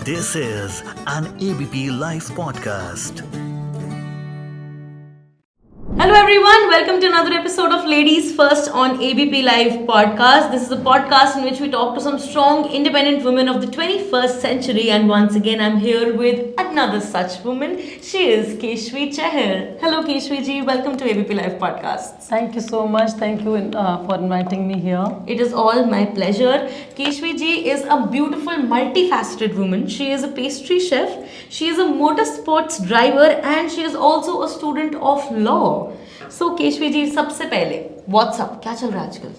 This is an ABP Life podcast. Hello everyone, welcome to another episode of Ladies First on ABP Live podcast. This is a podcast in which we talk to some strong, independent women of the 21st century, and once again I'm here with another such woman. She is Keshvi Chahar. Hello Keshvi ji, welcome to ABP Live podcast. Thank you so much. Thank you for inviting me here. It is all my pleasure. Keshvi ji is a beautiful, multifaceted woman. She is a pastry chef, she is a motorsports driver, and she is also a student of law. So Keshavi जी, सबसे पहले WhatsApp क्या चल रहा है आजकल?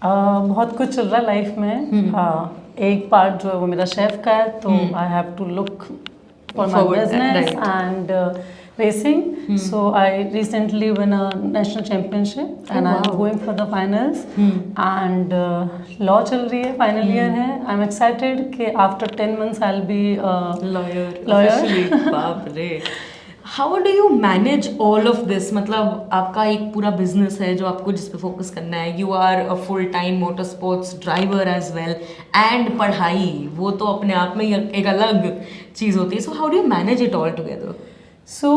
बहुत कुछ चल रहा है लाइफ में. एक पार्ट जो है वो मेरा शेफ का है, तो I have to look for my business and racing. So I recently won a national championship and I'm going for the finals. And law चल रही है, final year है. I'm excited कि after 10 months I'll be a lawyer. बाप रे. How do you manage all of this? मतलब आपका एक पूरा बिजनेस है जो आपको जिस पे फोकस करना है. You are a full time motorsports driver as well. And पढ़ाई वो तो अपने आप में एक अलग चीज़ होती है. So how do you manage it all together? So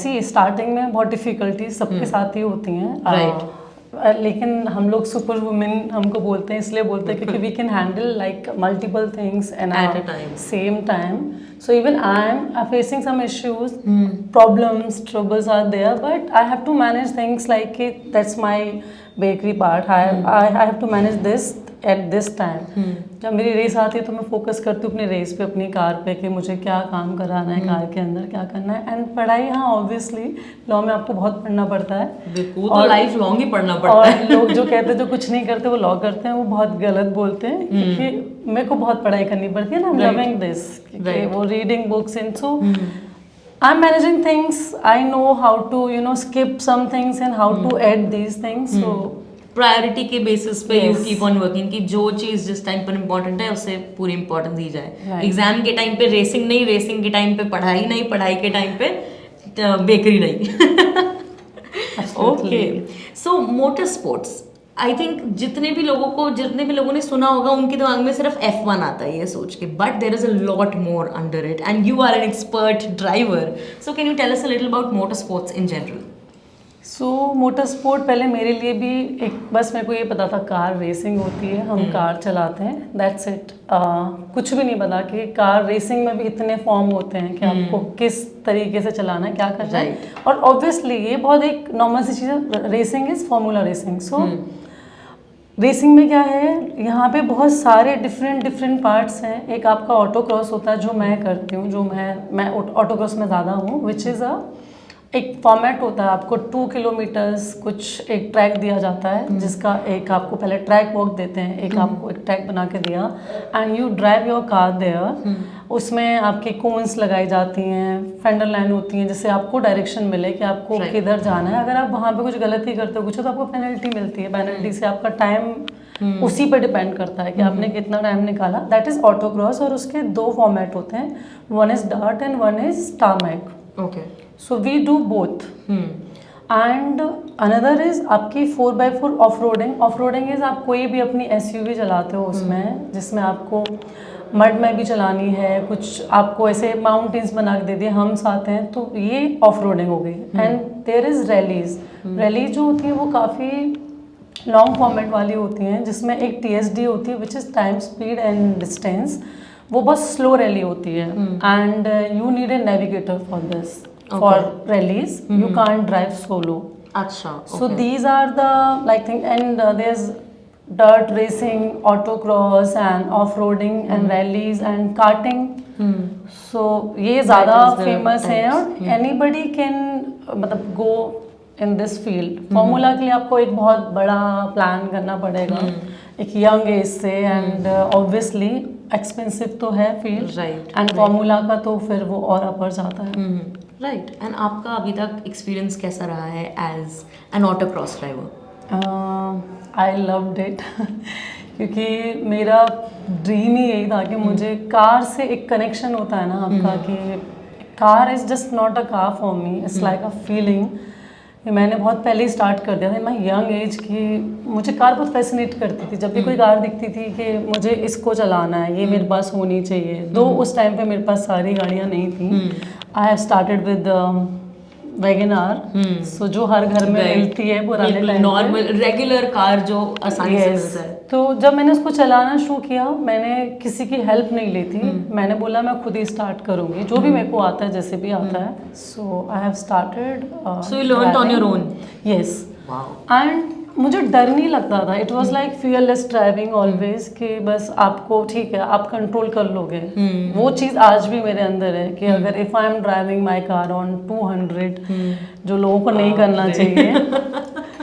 see, starting में बहुत डिफिकल्टीज सबके साथ ही होती हैं. Right. लेकिन हम लोग सुपर वुमेन हमको बोलते हैं, इसलिए बोलते हैं क्योंकि we can handle like multiple things at a time, same time. So even I am facing some issues, problems, troubles are there, but I have to manage things like that's my bakery part. I have to manage this at this time. जब मेरी race आती है तो मैं focus करती हूँ अपनी race पे, अपनी कार पे कि मुझे क्या काम कराना है, कार के अंदर क्या करना है. एंड पढ़ाई, हाँ ऑब्वियसली लॉ में आपको बहुत पढ़ना पड़ता है और लाइफ लॉन्ग ही पढ़ना पड़ता है. और लोग जो कहते हैं जो कुछ नहीं करते वो लॉ करते हैं, वो बहुत गलत बोलते हैं. क्योंकि मेरे को बहुत पढ़ाई करनी पड़ती है ना. आई एम लविंग दिस, वो reading books and so I am managing things. I know how to skip some things and how to add these things. So priority के बेसिस पे यू कीप ऑन वर्किंग कि जो चीज़ जिस time पर important है उसे पूरी इम्पोर्टेंस दी जाए. एग्जाम के टाइम पे रेसिंग नहीं, रेसिंग के टाइम पे पढ़ाई नहीं, पढ़ाई के टाइम पे बेकरी नहीं. Okay. So motor sports, I think जितने भी लोगों ने सुना होगा उनके दिमाग में सिर्फ F1 आता है ये सोच के, but there is a lot more under it and you are an expert driver. So can you tell us a little about motor sports in general? So motor sport पहले मेरे लिए भी बस मेरे को ये पता था कार रेसिंग होती है, हम कार चलाते हैं, दैट्स इट. कुछ भी नहीं पता कि कार रेसिंग में भी इतने फॉर्म होते हैं कि आपको किस तरीके से चलाना है, क्या करना है. और ऑब्वियसली ये बहुत एक नॉर्मल सी चीज़ है. Racing is formula racing. So racing में क्या है, यहाँ पे बहुत सारे डिफरेंट पार्ट्स हैं. एक आपका ऑटो क्रॉस होता है जो मैं करती हूँ, जो मैं ऑटो क्रॉस में ज़्यादा हूँ, विच इज़ एक फॉर्मेट होता है. आपको 2 किलोमीटर्स कुछ एक ट्रैक दिया जाता है, जिसका एक आपको पहले ट्रैक वॉक देते हैं, एक आपको एक ट्रैक बना के दिया and you drive your car there. उसमें आपकी कोन्स लगाई जाती हैं, फेंडर लाइन होती हैं, जिससे आपको डायरेक्शन मिले कि आपको किधर जाना है. अगर आप वहाँ पे कुछ गलती करते हो कुछ तो आपको पेनल्टी मिलती है. पेनल्टी से आपका टाइम उसी पे डिपेंड करता है कि आपने कितना टाइम निकाला. That is auto cross. और उसके 2 फॉर्मेट होते हैं, one is dart and one is tarmac. Okay. So we do both. And another is आपकी 4x4 ऑफ-रोडिंग. ऑफ-रोडिंग इज़ आप कोई भी अपनी SUV चलाते हो उसमें, जिसमें आपको मड में भी चलानी है, कुछ आपको ऐसे माउंटेन्स बना के दे दिए, हम साथ हैं, तो ये ऑफ-रोडिंग हो गई. And there is rallies. Rallies जो होती है वो काफ़ी लॉन्ग फॉर्मेट वाली होती हैं, जिसमें एक TSD होती है which is time, speed and distance. वो बहुत स्लो रैली होती है and you need a navigator for this. For rallies, you can't drive solo. अच्छा. So these are the like thing, and there's dirt racing, autocross, and off-roading, and rallies and karting. So ये ज़्यादा famous है और anybody can मतलब go in this field. Formula के लिए आपको एक बहुत बड़ा plan करना पड़ेगा एक young age से, and obviously expensive तो है field. Right. And formula का तो फिर वो और अपर जाता है. राइट. एंड आपका अभी तक एक्सपीरियंस कैसा रहा है as an auto cross driver? I loved it क्योंकि मेरा ड्रीम ही यही था कि मुझे कार से एक कनेक्शन होता है ना आपका, कि car is just not a car for me, it's like a feeling ये मैंने बहुत पहले ही स्टार्ट कर दिया था। मैं यंग एज की मुझे कार बहुत फैसिनेट करती थी। जब भी कोई कार दिखती थी कि मुझे इसको चलाना है, ये मेरे पास होनी चाहिए। दो उस टाइम पे मेरे पास सारी गाड़ियाँ नहीं थी। I have started with Wagon R, so जो हर घर में मिलती है पुराने टाइम नॉर्मल रेगुलर कार जो आसानी से मिलता है। तो जब मैंने उसको चलाना शुरू किया, मैंने किसी की हेल्प नहीं ली थी। मैंने बोला मैं खुद ही स्टार्ट करूंगी, जो भी मेरे को आता है, जैसे भी आता है। So I have started, so you learned on your own. Yes, wow. And मुझे डर नहीं लगता था। It was like fearless driving always, कि बस आपको ठीक है, आप कंट्रोल कर लोगे। वो चीज़ आज भी मेरे अंदर है कि अगर if I am driving my car on 200, जो लोगों को नहीं करना चाहिए,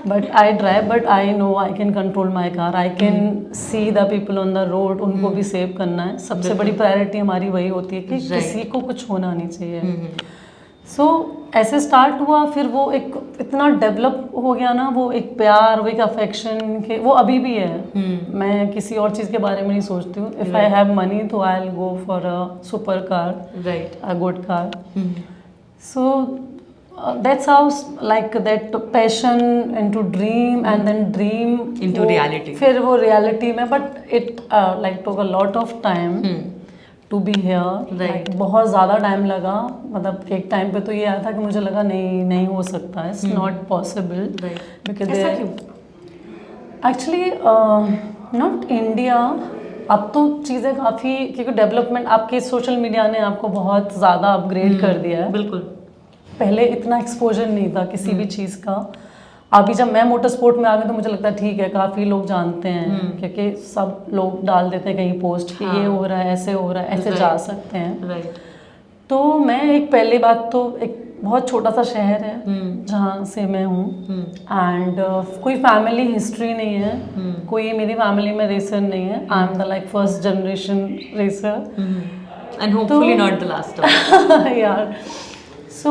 but I drive, but I know I can control my car, I can see the people on the road, उनको भी सेव करना है। सबसे बड़ी प्रायोरिटी हमारी वही होती है कि किसी को कुछ होना नहीं चाहिए। सो ऐसे स्टार्ट हुआ, फिर वो एक इतना डेवलप हो गया ना, वो एक प्यार, वो एक अफेक्शन के, वो अभी भी है। मैं किसी और चीज़ के बारे में नहीं सोचती हूँ। इफ़ आई हैव मनी तो I will go for a super car, right, a good car. So that's how like that passion into dream and then dream into reality, फिर वो reality में, but it like took a lot of time to be here, like बहुत ज़्यादा time लगा। मतलब एक time पे तो ये आया था कि मुझे लगा नहीं हो सकता है, it's not possible, because ऐसा क्यों? Actually not India. अब तो चीज़ें काफ़ी, क्योंकि डेवलपमेंट आपके सोशल मीडिया ने आपको बहुत ज़्यादा अपग्रेड कर दिया है। बिल्कुल, पहले इतना एक्सपोजर नहीं था किसी भी चीज़ का। अभी जब मैं मोटर स्पोर्ट में आ गई तो मुझे लगता है ठीक है, काफ़ी लोग जानते हैं, क्योंकि सब लोग डाल देते हैं कहीं पोस्ट कि ये हो रहा है, ऐसे हो रहा है, ऐसे जा सकते हैं। राइट। तो मैं एक पहली बात तो एक बहुत छोटा सा शहर है जहाँ से मैं हूँ, एंड कोई फैमिली हिस्ट्री नहीं है, कोई मेरी फैमिली में रेसर नहीं है। I am the like first generation racer, and hopefully not the last यार। सो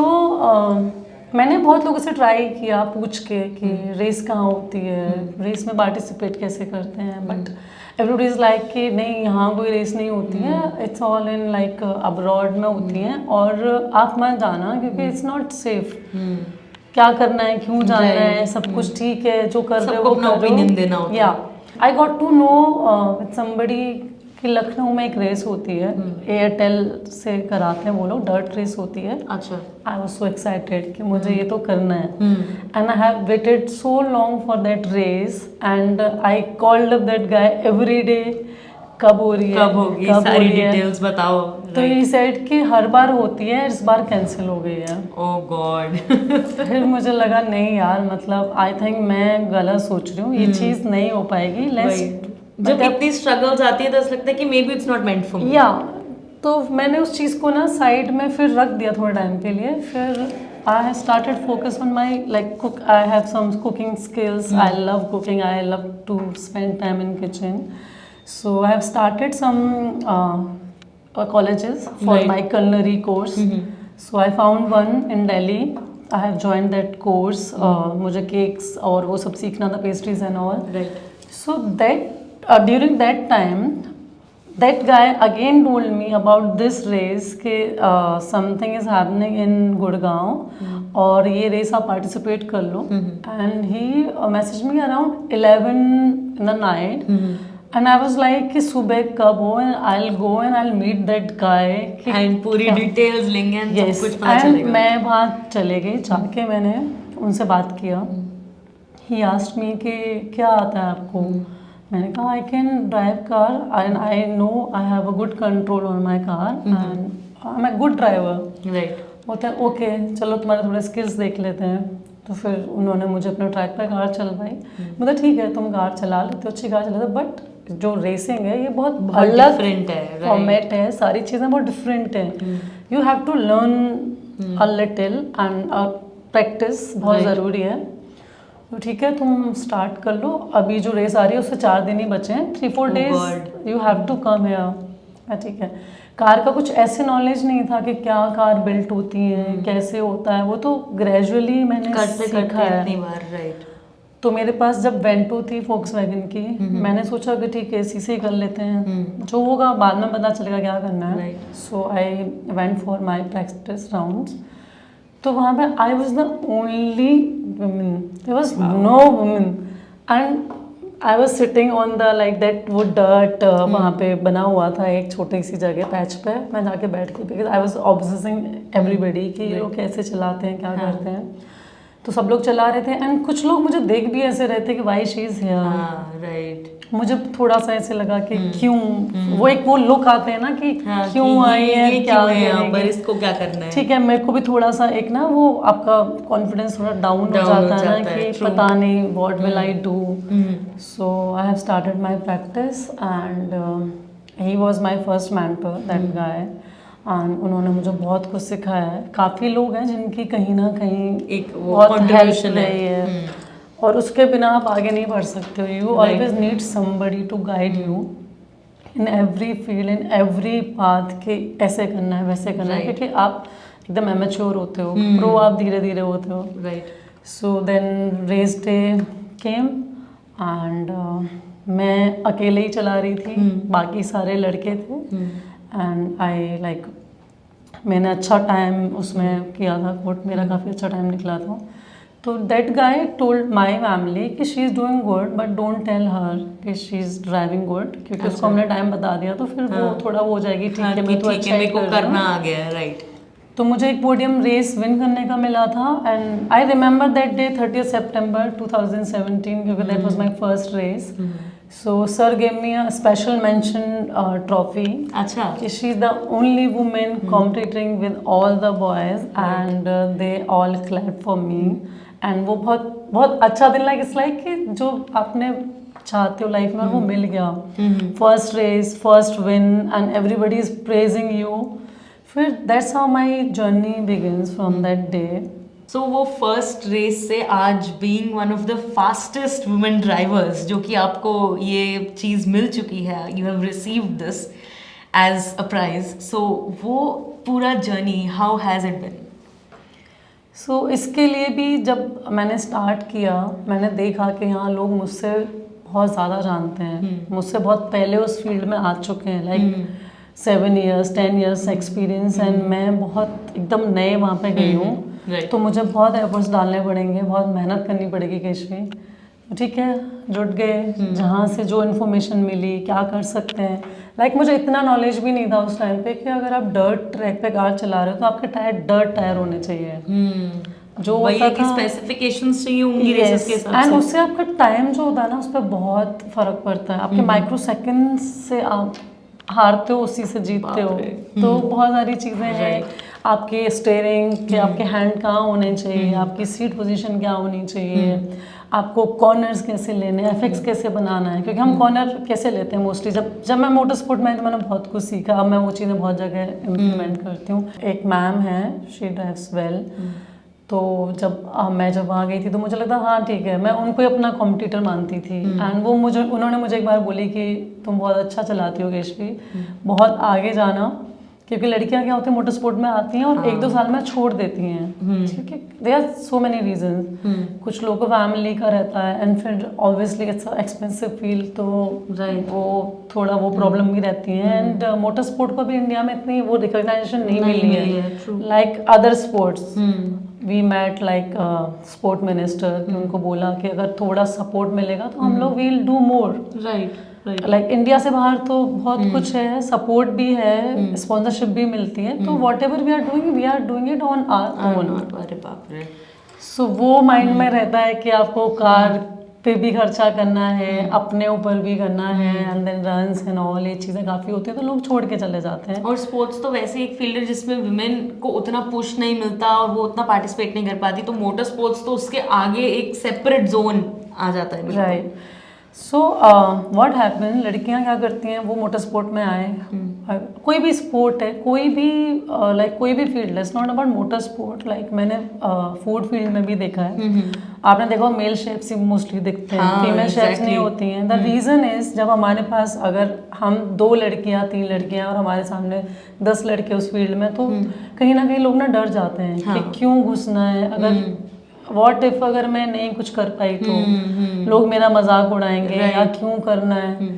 मैंने बहुत लोगों से ट्राई किया पूछ के कि रेस कहाँ होती है, रेस में पार्टिसिपेट कैसे करते हैं, बट एवरीबॉडी इज़ लाइक कि नहीं, यहाँ कोई रेस नहीं होती है, it's all in like abroad में होती हैं, और आप मत जाना क्योंकि इट्स नॉट सेफ। क्या करना है, क्यों जाना है, सब कुछ ठीक है, जो कर रहे हो वो अपना ओपिनियन देना होता है। या I got to know with somebody कि लखनऊ में एक रेस होती है, एयरटेल से कराते हैं वो लोग, डर्ट रेस होती है। अच्छा। आई वॉज सो एक्साइटेड कि मुझे ये तो करना है, and I have waited so long for that race, and I called up that guy every day, कब हो रही है, कब होगी, सारी डिटेल्स बताओ। तो ही सेड कि हर बार होती है, इस बार कैंसिल हो गई है। ओह गॉड। फिर मुझे लगा नहीं यार, मतलब आई थिंक मैं गलत सोच रही हूँ, ये चीज़ नहीं हो पाएगी। जब इतनी स्ट्रगल्स आती है तो ऐसा लगता है कि may be it's not meant for me. या तो मैंने उस चीज़ को ना साइड में फिर रख दिया थोड़े टाइम के लिए। फिर I have started focus on my like cook, I have some cooking skills, I love cooking, I love to spend time in kitchen. So I have started some colleges for my culinary course. So I found one in Delhi. I have joined that course. मुझे cakes और वो सब सीखना था, pastries and all. So that during that time, that guy again told me about this race कि something is happening in Gurgaon और ये race आप पार्टिसिपेट कर लो। And he messaged me around 11 in the night. And I was like कि सुबह कब हो, and I'll go and I'll meet that guy and पूरी डिटेल्स लेंगे and yes, सब कुछ पता and चलेगा। मैं वहाँ चले गई, जाके मैंने उनसे बात किया। He asked me कि क्या आता है आपको। मैंने कहा I can drive car and I know I have a good control on my car and I'm a good driver. Right. बोलते हैं ओके चलो तुम्हारे थोड़े स्किल्स देख लेते हैं। तो फिर उन्होंने मुझे अपने ट्रैक पर कार चलवाई। मतलब ठीक है तुम कार चला लेते हो, अच्छी कार चलाते हो, बट जो रेसिंग है ये बहुत अलग डिफरेंट है, फॉर्मेट है, सारी चीज़ें बहुत डिफरेंट हैं। You have to learn a little and practice बहुत ज़रूरी है। तो ठीक है तुम स्टार्ट कर लो, अभी जो रेस आ रही है उससे 4 दिन ही बचे हैं, 3-4 days you have to come here. ठीक है, कार का कुछ ऐसे नॉलेज नहीं था कि क्या कार बिल्ट होती है, कैसे होता है, वो तो ग्रेजुअली मैंने सीखा है। राइट। तो मेरे पास जब वेंटो थी फोक्सवैगन की, मैंने सोचा कि ठीक है इसी से ही कर लेते हैं, जो होगा बाद में पता चलेगा क्या करना है। So I went for my practice rounds. तो वहाँ पे I was the only women, there was no women and I was sitting on the like that वो डर्ट वहाँ पे बना हुआ था एक छोटी सी जगह पैच पे, मैं जाके बैठ के, because I was observing everybody कि ये लोग कैसे चलाते हैं, क्या करते हैं। तो सब लोग चला रहे थे एंड कुछ लोग मुझे देख भी ऐसे रहे थे कि why she is here. Right, मुझे थोड़ा सा ऐसे लगा कि क्यों, वो एक वो लुक आते हैं ना कि क्यों आई है, क्या पर इसको क्या करना है। ठीक है, मेरे को भी थोड़ा सा एक ना वो आपका कॉन्फिडेंस थोड़ा डाउन हो जाता है ना कि पता नहीं what will I do. So I have started my practice and he was my first mentor, that guy, and उन्होंने मुझे बहुत कुछ सिखाया है। काफ़ी लोग हैं जिनकी कहीं ना कहीं एक वो बहुत हेल्प contribution रही है और उसके बिना आप आगे नहीं बढ़ सकते हो। You always need somebody to guide you in every field, in every path कि ऐसे करना है, वैसे करना है, क्योंकि आप एकदम एमेच्योर होते हो, प्रो आप धीरे धीरे होते हो। Right. So then race day came and मैं अकेले ही चला रही थी, बाकी सारे लड़के थे एंड आई लाइक मैंने अच्छा टाइम उसमें किया था, कोर्ट मेरा काफ़ी अच्छा टाइम निकला था। तो that guy told my family कि she is doing good but don't tell her कि शी इज़ ड्राइविंग गुड, क्योंकि उसको हमने टाइम बता दिया तो फिर वो थोड़ा वो हो जाएगी, ठीक है मैं तो अच्छा ही कर रही करना हूँ। आ गया है। राइट। तो मुझे एक पोडियम रेस विन करने का मिला था and I remember that day 30 सितंबर 2017 क्योंकि that was my first race. So sir gave me a special mention trophy. अच्छा। कि she is the only women competing with all the boys and they all clap for me and वो बहुत बहुत अच्छा दिन like it's like कि जो आपने चाहते हो लाइफ में और वो मिल गया। First race, first win and everybody is praising you. फिर that's how my journey begins from that day. So वो फर्स्ट रेस से आज being one of the fastest women drivers, जो कि आपको ये चीज़ मिल चुकी है, you have received this as a prize, so वो पूरा journey how has it been? So इसके लिए भी जब मैंने स्टार्ट किया मैंने देखा कि हाँ लोग मुझसे बहुत ज़्यादा जानते हैं, मुझसे बहुत पहले उस फील्ड में आ चुके हैं, like 7 years 10 years experience and मैं बहुत एकदम नए वहाँ पे गई हूँ। तो मुझे बहुत एफर्ट्स डालने पड़ेंगे, बहुत मेहनत करनी पड़ेगी केशवी। ठीक है, जुट गए, जहाँ से जो इन्फॉर्मेशन मिली क्या कर सकते हैं। लाइक मुझे इतना नॉलेज भी नहीं था उस टाइम पे कि अगर आप डर्ट ट्रैक पे कार चला रहे हो तो आपके टायर डर्ट टायर होने चाहिए। जो वही होता है कि था स्पेसिफिकेशंस चाहिए होंगी रेसेस के हिसाब एंड से। उससे आपका टाइम जो होता है ना उस पर बहुत फर्क पड़ता है। आपके माइक्रो सेकेंड से आप हारते हो, उसी से जीतते हो। तो बहुत सारी चीज़ें हैं, आपके स्टेयरिंग के आपके हैंड कहाँ होने चाहिए, आपकी सीट पोजीशन क्या होनी चाहिए, आपको कॉर्नर्स कैसे लेने हैं, एफेक्ट्स कैसे बनाना है, क्योंकि हम कॉर्नर कैसे लेते हैं मोस्टली। जब मैं मोटर स्पोर्ट में तो मैंने बहुत कुछ सीखा, अब मैं वो चीज़ें बहुत जगह इम्प्लीमेंट करती हूँ। एक मैम है, शी ड्राइव्स वेल, तो मैं जब वहाँ गई थी तो मुझे लगता हाँ ठीक है, मैं उनको ही अपना कॉम्पिटिटर मानती थी एंड वो उन्होंने मुझे एक बार बोली कि तुम बहुत अच्छा चलाती हो केशवी, बहुत आगे जाना, क्योंकि लड़कियां क्या होती हैं मोटर स्पोर्ट में आती हैं और 1-2 साल में छोड़ देती हैं, क्योंकि there are so many reasons. कुछ लोगों को फैमिली का रहता है एंड फिर ऑब्वियसली इट्स एक्सपेंसिव फील्ड, तो वो थोड़ा वो प्रॉब्लम भी रहती है। एंड मोटर स्पोर्ट को भी इंडिया में इतनी वो रिकॉग्नाइजेशन नहीं मिली है like other sports. We met like sport minister, उनको बोला कि अगर थोड़ा सपोर्ट मिलेगा तो हम लोग will do more. Right. Like India से बाहर तो बहुत कुछ है, सपोर्ट भी है, स्पॉन्सरशिप भी मिलती है, तो whatever we are doing it on our own. अरे बाप रे। सो वो माइंड में रहता है कि आपको कार पे भी खर्चा करना है, अपने ऊपर भी करना है, and then runs and all, ये चीज़ें काफ़ी होती है, तो लोग छोड़ के चले जाते हैं। और स्पोर्ट्स तो वैसे एक फील्ड है जिसमें वुमेन को उतना पुश नहीं मिलता और वो उतना पार्टिसिपेट नहीं कर पाती, तो मोटर स्पोर्ट्स तो उसके आगे एक सेपरेट जोन आ जाता है। राइट। सो व्हाट हैपन, लड़कियां क्या करती हैं, वो मोटर स्पोर्ट में आए, कोई भी स्पोर्ट है, कोई भी लाइक कोई भी फील्ड है, it's not about motor sport. Like मैंने फूड फील्ड में भी देखा है, आपने देखा मेल शेफ्स ही मोस्टली दिखते हैं, फीमेल शेफ्स नहीं होती हैं। द रीज़न इज जब हमारे पास अगर हम 2 लड़कियां 3 लड़कियां और हमारे सामने 10 लड़के उस फील्ड में, तो कहीं ना कहीं लोग ना डर जाते हैं कि क्यों घुसना है, अगर व्हाट इफ अगर मैं नहीं कुछ कर पाई तो लोग मेरा मजाक उड़ाएंगे या क्यों करना है।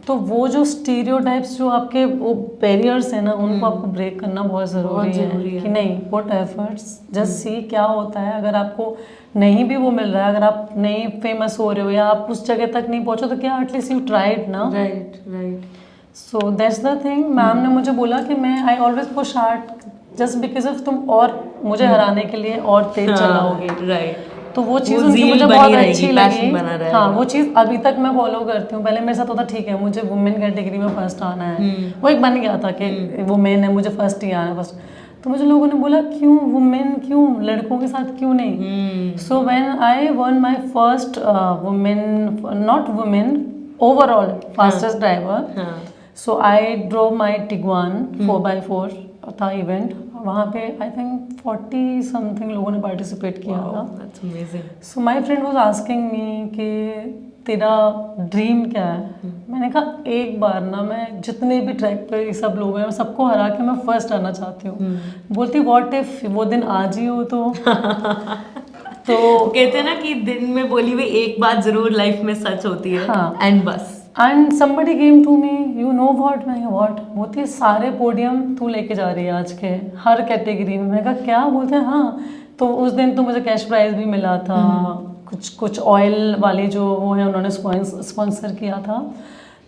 तो वो जो स्टीरियोटाइप्स जो आपके वो बैरियर्स है ना, उनको आपको ब्रेक करना बहुत ज़रूरी है कि नहीं, पुट एफर्ट्स, जस्ट सी क्या होता है। अगर आपको नहीं भी वो मिल रहा है, अगर आप नहीं फेमस हो रहे हो या आप उस जगह तक नहीं पहुंचो, तो क्या एटलीस्ट यू ट्राइड ना। Right. So that's the thing. Ma'am ने मुझे बोला कि मैं I always push hard just because of तुम और मुझे हराने के लिए और तेज चलाओगे। राइट। तो वो चीज़ वो उनकी zeal मुझे बनी बहुत रहेगी, अच्छी passion लगी। बना रहेगा। हाँ, वो चीज़ अभी तक मैं फॉलो करती हूँ। पहले मेरे साथ होता ठीक है, मुझे वुमेन कैटेगरी में फर्स्ट आना है, वो एक बन गया था कि वुमेन है, मुझे फर्स्ट ही आना है फर्स्ट। तो मुझे लोगों ने बोला क्यों वुमेन, क्यों लड़कों के साथ क्यों नहीं। So when I won my first women, not women, overall fastest driver, so I drove my Tiguan 4x4 था इवेंट। वहाँ पे आई थिंक 40 समथिंग लोगों ने पार्टिसिपेट किया था। That's amazing. So my friend was asking me कि तेरा dream क्या है। मैंने कहा एक बार ना मैं जितने भी ट्रैक पे ये सब लोग हैं, मैं सबको हरा के मैं फर्स्ट आना चाहती हूँ। बोलती व्हाट इफ वो दिन आज ही हो तो तो कहते हैं ना कि दिन में बोली हुई एक बात जरूर लाइफ में सच होती है। हाँ। एंड बस and somebody came to me, you know what, मैंने व्हाट, बोलती है सारे पोडियम तू लेके जा रही है आज के हर कैटेगरी में। मैंने कहा क्या, बोलते हैं हाँ। तो उस दिन तो मुझे कैश प्राइज भी मिला था, कुछ ऑयल वाली जो वो है उन्होंने स्पॉन्सर किया था।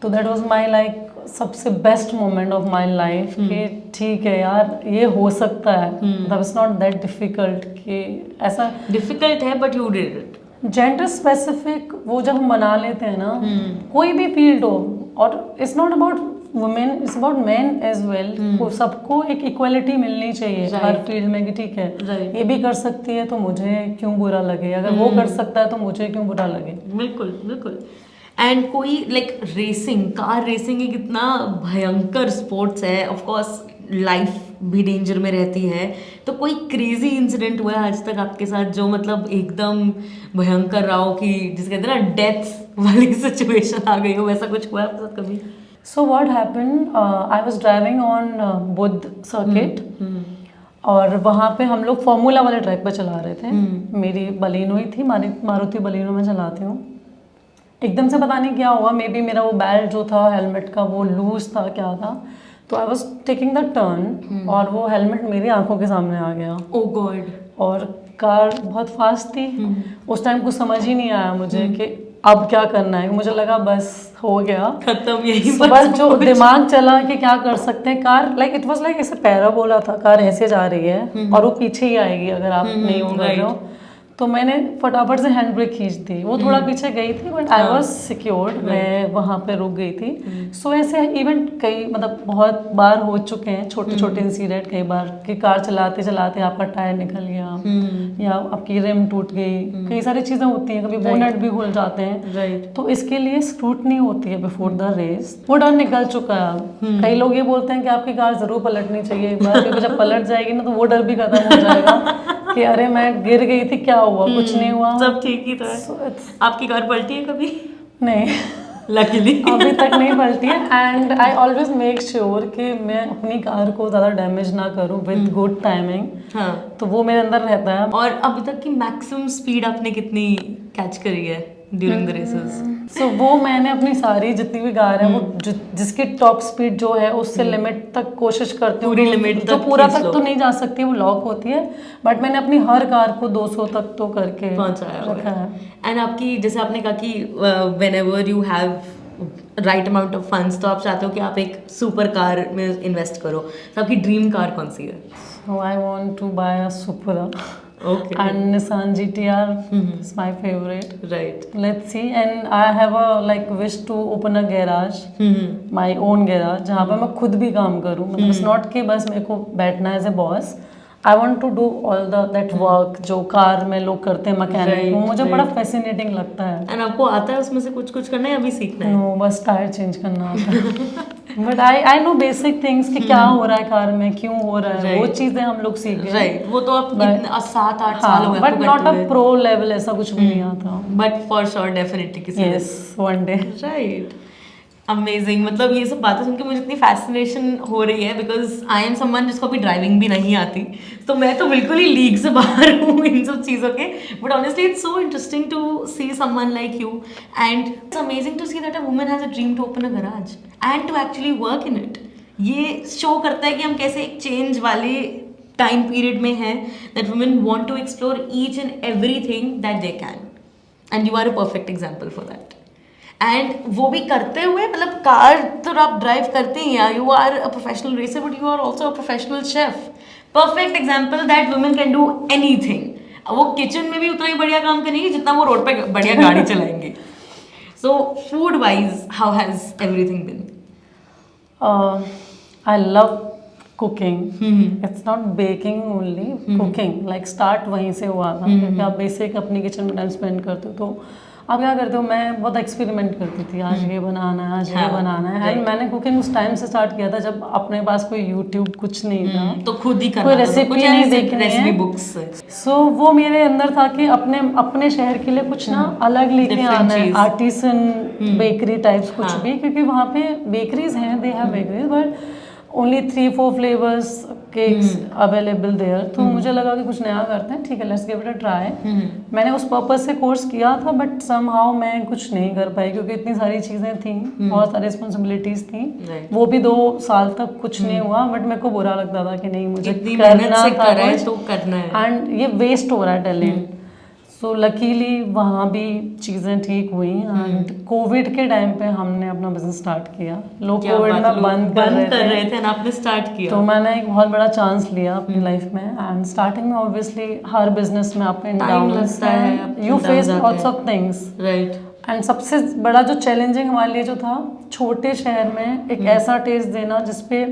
तो दैट वाज माय लाइक सबसे best moment of my life कि ठीक है यार ये हो सकता है। That was not that difficult कि ऐसा डिफिकल्ट है but you did it. Gender specific वो जब हम बना लेते हैं ना, कोई भी फील्ड हो, और it's not about women, it's about men as well. सबको एक इक्वलिटी मिलनी चाहिए हर फील्ड में कि ठीक है ये भी कर सकती है तो मुझे क्यों बुरा लगे, अगर वो कर सकता है तो मुझे क्यों बुरा लगे। बिल्कुल बिल्कुल। एंड कोई लाइक रेसिंग, कार रेसिंग एक इतना भयंकर स्पोर्ट्स है, ऑफ कोर्स लाइफ भी डेंजर में रहती है। तो कोई क्रेजी इंसिडेंट हुआ है आज तक आपके साथ जो मतलब एकदम भयंकर रहा हो कि जिसे कहते हैं ना डेथ वाली सिचुएशन आ गई हो, वैसा कुछ हुआ है आपके साथ कभी? So what happened, I was driving on Buddha circuit और वहाँ पे हम लोग फॉर्मूला वाले ट्रैक पे चला रहे थे। मेरी बलिनो ही थी, मारुति बलिनो में चलाती हूँ। एकदम से पता नहीं क्या हुआ, मे बी मेरा वो बेल्ट जो था हेलमेट का वो लूज था क्या था, तो I was taking the turn और वो हेलमेट मेरी आंखों के सामने आ गया। ओह गॉड। और कार बहुत फास्ट थी। उस टाइम कुछ समझ ही नहीं आया मुझे कि अब क्या करना है। मुझे लगा बस हो गया खत्म, यही बस जो दिमाग चला कि क्या कर सकते हैं। Car like it was like ऐसे पैराबोला था, कार ऐसे जा रही है और वो पीछे ही आएगी अगर आप नहीं वो कर रहे हो। तो मैंने फटाफट से हैंड ब्रेक खींच दी। वो थोड़ा पीछे गई थी बट आई वाज सिक्योर्ड, मैं वहाँ पे रुक गई थी। सो ऐसे इवेंट कई मतलब बहुत बार हो चुके हैं, छोटे छोटे इंसिडेंट कई बार कि कार चलाते चलाते आपका टायर निकल गया या आपकी रिम टूट गई, कई सारी चीज़ें होती हैं, कभी बोनेट भी खुल जाते हैं। तो इसके लिए स्क्रूटनी होती है बिफोर द रेस। वो डर निकल चुका है अब। कई लोग ये बोलते हैं कि आपकी कार जरूर पलटनी चाहिए एक बार, क्योंकि जब पलट जाएगी ना तो वो डर भी खत्म हो जाएगा कि अरे मैं गिर गई थी, क्या हुआ, कुछ नहीं हुआ, सब ठीक ही था। आपकी कार पलटी है कभी? नहीं लकीली अभी तक नहीं पलटी है। And I always make sure कि मैं अपनी कार को ज़्यादा डैमेज ना करूं विद गुड टाइमिंग। हाँ। तो वो मेरे अंदर रहता है। और अभी तक की मैक्सिमम स्पीड आपने कितनी कैच करी है ड्यूरिंग द रेसेस? सो वो मैंने अपनी सारी जितनी भी कार है वो जिसकी टॉप स्पीड जो है उससे लिमिट तक कोशिश करती हूँ। पूरी लिमिट जो तक पूरा खींच तक लो। तो नहीं जा सकती, वो लॉक होती है, बट मैंने अपनी हर कार को 200 तक तो करके पहुंचाया रखा है। एंड आपकी जैसे आपने कहा कि whenever you have right amount of funds, तो आप चाहते हो कि आप एक सुपर कार में इन्वेस्ट करो, तो आपकी ड्रीम कार कौन सी है? So I want to buy a Supra. Okay. And Nissan GTR is my favorite. Right. Let's see. And I have a like wish to open a garage, my own garage, जहाँ पे मैं खुद भी काम करूँ। मतलब it's not कि बस मेरे को बैठना है as a boss. I want to do all that work जो कार में लोग करते हैं मैकेनिक, वो मुझे बड़ा fascinating लगता है। एंड आपको आता है उसमें से कुछ कुछ करना है या अभी सीखना है? No, बस टायर चेंज करना आता है। But I know basic things कि क्या हो रहा है कार में, क्यों हो रहा है, वो चीजें हम लोग सीख गए। राइट, वो तो आप 7-8 साल हो गए but not a pro level, ऐसा कुछ भी नहीं आता। बट फॉर श्योर डेफिनेटली किसी yes one day. Right. Amazing, मतलब ये सब बातें सुन के मुझे इतनी फैसिनेशन हो रही है बिकॉज आई एम समवन जिसको अभी ड्राइविंग भी नहीं आती, तो मैं तो बिल्कुल ही लीग से बाहर हूँ इन सब चीज़ों के. But honestly it's so interesting to see someone like you and it's amazing to see that a woman has a dream to open a garage and to actually work in it. ये show करता है कि हम कैसे एक change वाले time period में हैं, that women want to explore each and everything that they can and you are a perfect example for that. And वो भी करते हुए, मतलब कार तो आप ड्राइव करते ही हैं, you are a professional racer but you are also a professional chef. Perfect example that women can do anything. वो किचन में भी उतना ही बढ़िया काम करेंगी जितना वो रोड पे बढ़िया गाड़ी चलाएंगे. So food wise how has everything been? I love cooking. It's not baking only, cooking. Like start वहीं से हुआ था क्योंकि आप बेसिक अपनी किचन में टाइम स्पेंड करते हो. तो आप क्या करते हो, मैं बहुत एक्सपेरिमेंट करती थी, आज ये बनाना है, आज ये बनाना है. एंड मैंने कुकिंग उस टाइम से स्टार्ट किया था जब अपने पास कोई यूट्यूब कुछ नहीं था, तो खुद ही करना कोई था, रेसिपी कुछ नहीं ऐसे देखनी रेसिपी है. बुक्स. सो वो मेरे अंदर था कि अपने शहर के लिए कुछ ना अलग लेके Different आना है, चीज़. आर्टिसन बेकरी टाइप्स कुछ भी, क्योंकि वहाँ पे बेकरीज हैं, they have bakeries but only 3-4 flavours cakes available there. तो मुझे लगा कि कुछ नया करते हैं, ठीक है, let's give it a try. मैंने उस पर्पज से कोर्स किया था बट समहाउ मैं कुछ नहीं कर पाई क्योंकि इतनी सारी चीज़ें थी, बहुत सारी रिस्पॉन्सिबिलिटीज थी. वो भी 2 साल तक कुछ नहीं हुआ बट मेरे को बुरा लगता था कि नहीं, मुझे इतनी मेहनत करना से था करे कुछ तो करना है एंड ये वेस्ट हो रहा है टैलेंट. सो लकीली वहाँ भी चीज़ें ठीक हुई एंड कोविड के टाइम पे हमने अपना बिजनेस स्टार्ट किया. लोग क्या कोविड बात में है, लोग बंद कर रहे थे और आपने स्टार्ट किया. तो मैंने एक बहुत बड़ा चांस लिया अपनी लाइफ में. एंड स्टार्टिंग में ऑब्वियसली हर बिजनेस में अप एंड Time डाउन लगता है, up and you down face जाते लॉट्स हैं. Of things. राइट. एंड सबसे बड़ा जो चैलेंजिंग हमारे लिए जो था, छोटे शहर में एक ऐसा टेस्ट देना जिसपे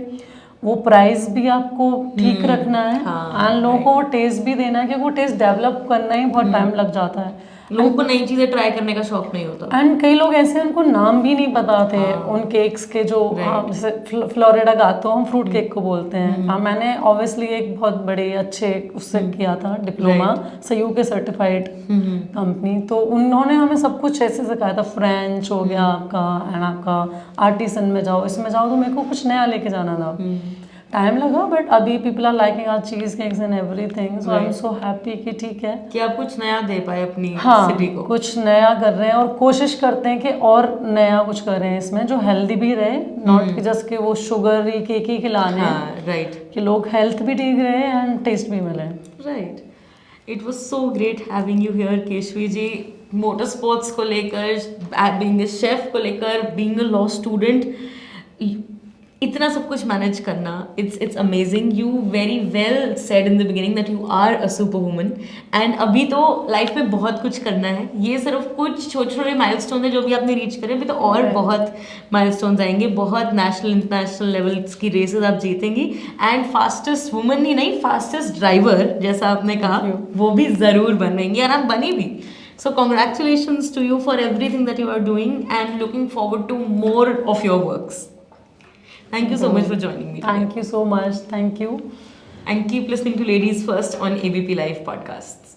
वो प्राइस भी आपको ठीक रखना है एंड लोगों को वो टेस्ट भी देना है, क्योंकि वो टेस्ट डेवलप करना ही बहुत टाइम लग जाता है. लोगों को नई चीजें ट्राई करने का शौक नहीं होता. एंड कई लोग ऐसे उनको नाम भी नहीं पता थे उन केक्स के, जो जैसे फ्लोरिडा का तो हम फ्रूट केक को बोलते हैं. मैंने ऑब्वियसली एक बहुत बड़े अच्छे उससे किया था डिप्लोमा, सयू के सर्टिफाइड कंपनी. तो उन्होंने हमें सब कुछ ऐसे सिखाया था. फ्रेंच हो गया आपका एंड आपका आर्टिसन में जाओ, इसमें जाओ. तो मेरे को कुछ नया लेके जाना था. टाइम लगा बट अभी पीपल आर लाइकिंग आवर चीज cakes and everything. So I am so happy कि ठीक है कि आप कुछ नया दे पाए अपनी सिटी को. कुछ नया कर रहे हैं और कोशिश करते हैं कि और नया कुछ करें इसमें जो हेल्दी भी रहे, नॉट कि जस्ट कि वो शुगर ही केक ही खिलाने हैं. राइट. कि लोग हेल्थ भी ठीक रहे एंड टेस्ट भी मिले. Right. It was so great having you here Keshvi ji. Motor sports को लेकर, बीइंग अ शेफ को लेकर, बीइंग अ लॉ स्टूडेंट, इतना सब कुछ मैनेज करना, it's amazing. You very well said in the beginning that you are a super woman and अभी तो लाइफ में बहुत कुछ करना है. ये सिर्फ कुछ छोटे छोटे माइलस्टोन है जो भी आपने रीच करे, अभी तो और बहुत माइलस्टोन्स आएंगे. बहुत नेशनल इंटरनेशनल लेवल्स की रेसेस आप जीतेंगी एंड फास्टेस्ट वुमन ही नहीं, फास्टेस्ट ड्राइवर जैसा आपने कहा वो भी ज़रूर बनेंगी और आप बनी भी. So congratulations to you for everything that you are doing and looking forward to more of your works. Thank you so much for joining me today. Thank you so much. Thank you. And keep listening to Ladies First on ABP Live podcasts.